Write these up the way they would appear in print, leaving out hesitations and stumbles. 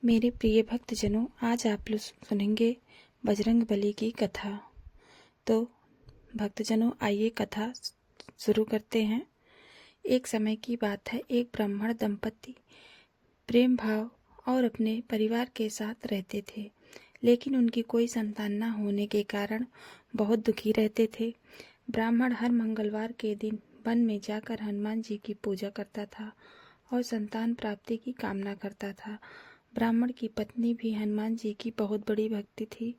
मेरे प्रिय भक्तजनों, आज आप लोग सुनेंगे बजरंग बली की कथा। तो भक्तजनों, आइए कथा शुरू करते हैं। एक समय की बात है, एक ब्राह्मण दंपति प्रेम भाव और अपने परिवार के साथ रहते थे, लेकिन उनकी कोई संतान न होने के कारण बहुत दुखी रहते थे। ब्राह्मण हर मंगलवार के दिन वन में जाकर हनुमान जी की पूजा करता था और संतान प्राप्ति की कामना करता था। ब्राह्मण की पत्नी भी हनुमान जी की बहुत बड़ी भक्ति थी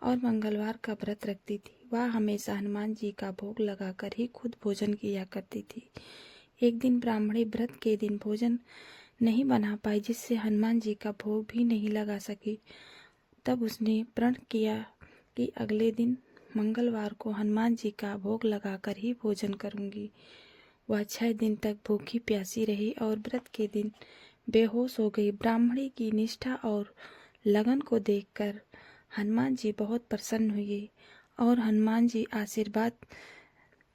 और मंगलवार का व्रत रखती थी। वह हमेशा हनुमान जी का भोग लगाकर ही खुद भोजन किया करती थी। एक दिन ब्राह्मणी व्रत के दिन भोजन नहीं बना पाई, जिससे हनुमान जी का भोग भी नहीं लगा सकी। तब उसने प्रण किया कि अगले दिन मंगलवार को हनुमान जी का भोग लगाकर ही भोजन करूंगी। वह 6 दिन तक भूखी प्यासी रही और व्रत के दिन बेहोश हो गई। ब्राह्मणी की निष्ठा और लगन को देखकर हनुमान जी बहुत प्रसन्न हुए और हनुमान जी आशीर्वाद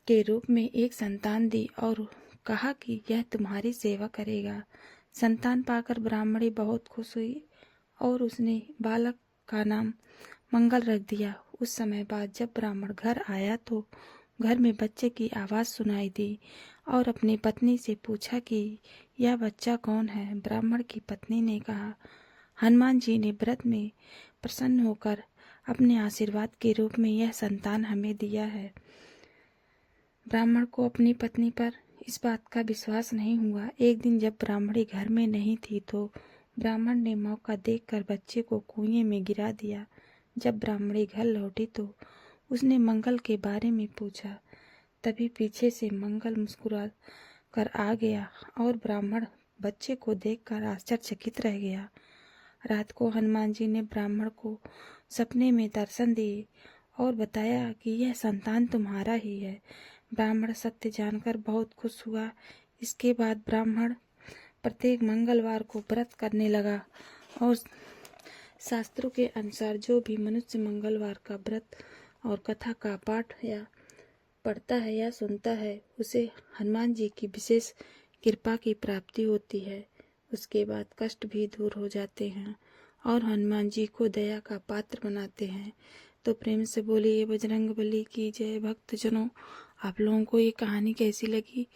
के रूप में एक संतान दी और कहा कि यह तुम्हारी सेवा करेगा। संतान पाकर ब्राह्मणी बहुत खुश हुई और उसने बालक का नाम मंगल रख दिया। उस समय बाद जब ब्राह्मण घर आया तो घर में बच्चे की आवाज़ सुनाई दी और अपनी पत्नी से पूछा कि यह बच्चा कौन है। ब्राह्मण की पत्नी ने कहा, हनुमान जी ने व्रत में प्रसन्न होकर अपने आशीर्वाद के रूप में यह संतान हमें दिया है। ब्राह्मण को अपनी पत्नी पर इस बात का विश्वास नहीं हुआ। एक दिन जब ब्राह्मणी घर में नहीं थी तो ब्राह्मण ने मौका देखकर बच्चे को कुएं में गिरा दिया। जब ब्राह्मणी घर लौटी तो उसने मंगल के बारे में पूछा। तभी पीछे से मंगल मुस्कुरा कर आ गया और ब्राह्मण बच्चे को देखकर आश्चर्यचकित रह गया। रात को हनुमान जी ने ब्राह्मण को सपने में दर्शन दिए और बताया कि यह संतान तुम्हारा ही है। ब्राह्मण सत्य जानकर बहुत खुश हुआ। इसके बाद ब्राह्मण प्रत्येक मंगलवार को व्रत करने लगा और शास्त्रों के अनुसार जो भी मनुष्य मंगलवार का व्रत और कथा का पाठ या पढ़ता है या सुनता है, उसे हनुमान जी की विशेष कृपा की प्राप्ति होती है। उसके बाद कष्ट भी दूर हो जाते हैं और हनुमान जी को दया का पात्र बनाते हैं। तो प्रेम से बोलिए बजरंग बली की जय। भक्तजनों, आप लोगों को ये कहानी कैसी लगी?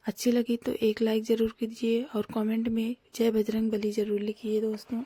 अच्छी लगी तो एक लाइक ज़रूर कीजिए और कमेंट में जय बजरंग बली ज़रूर लिखिए दोस्तों।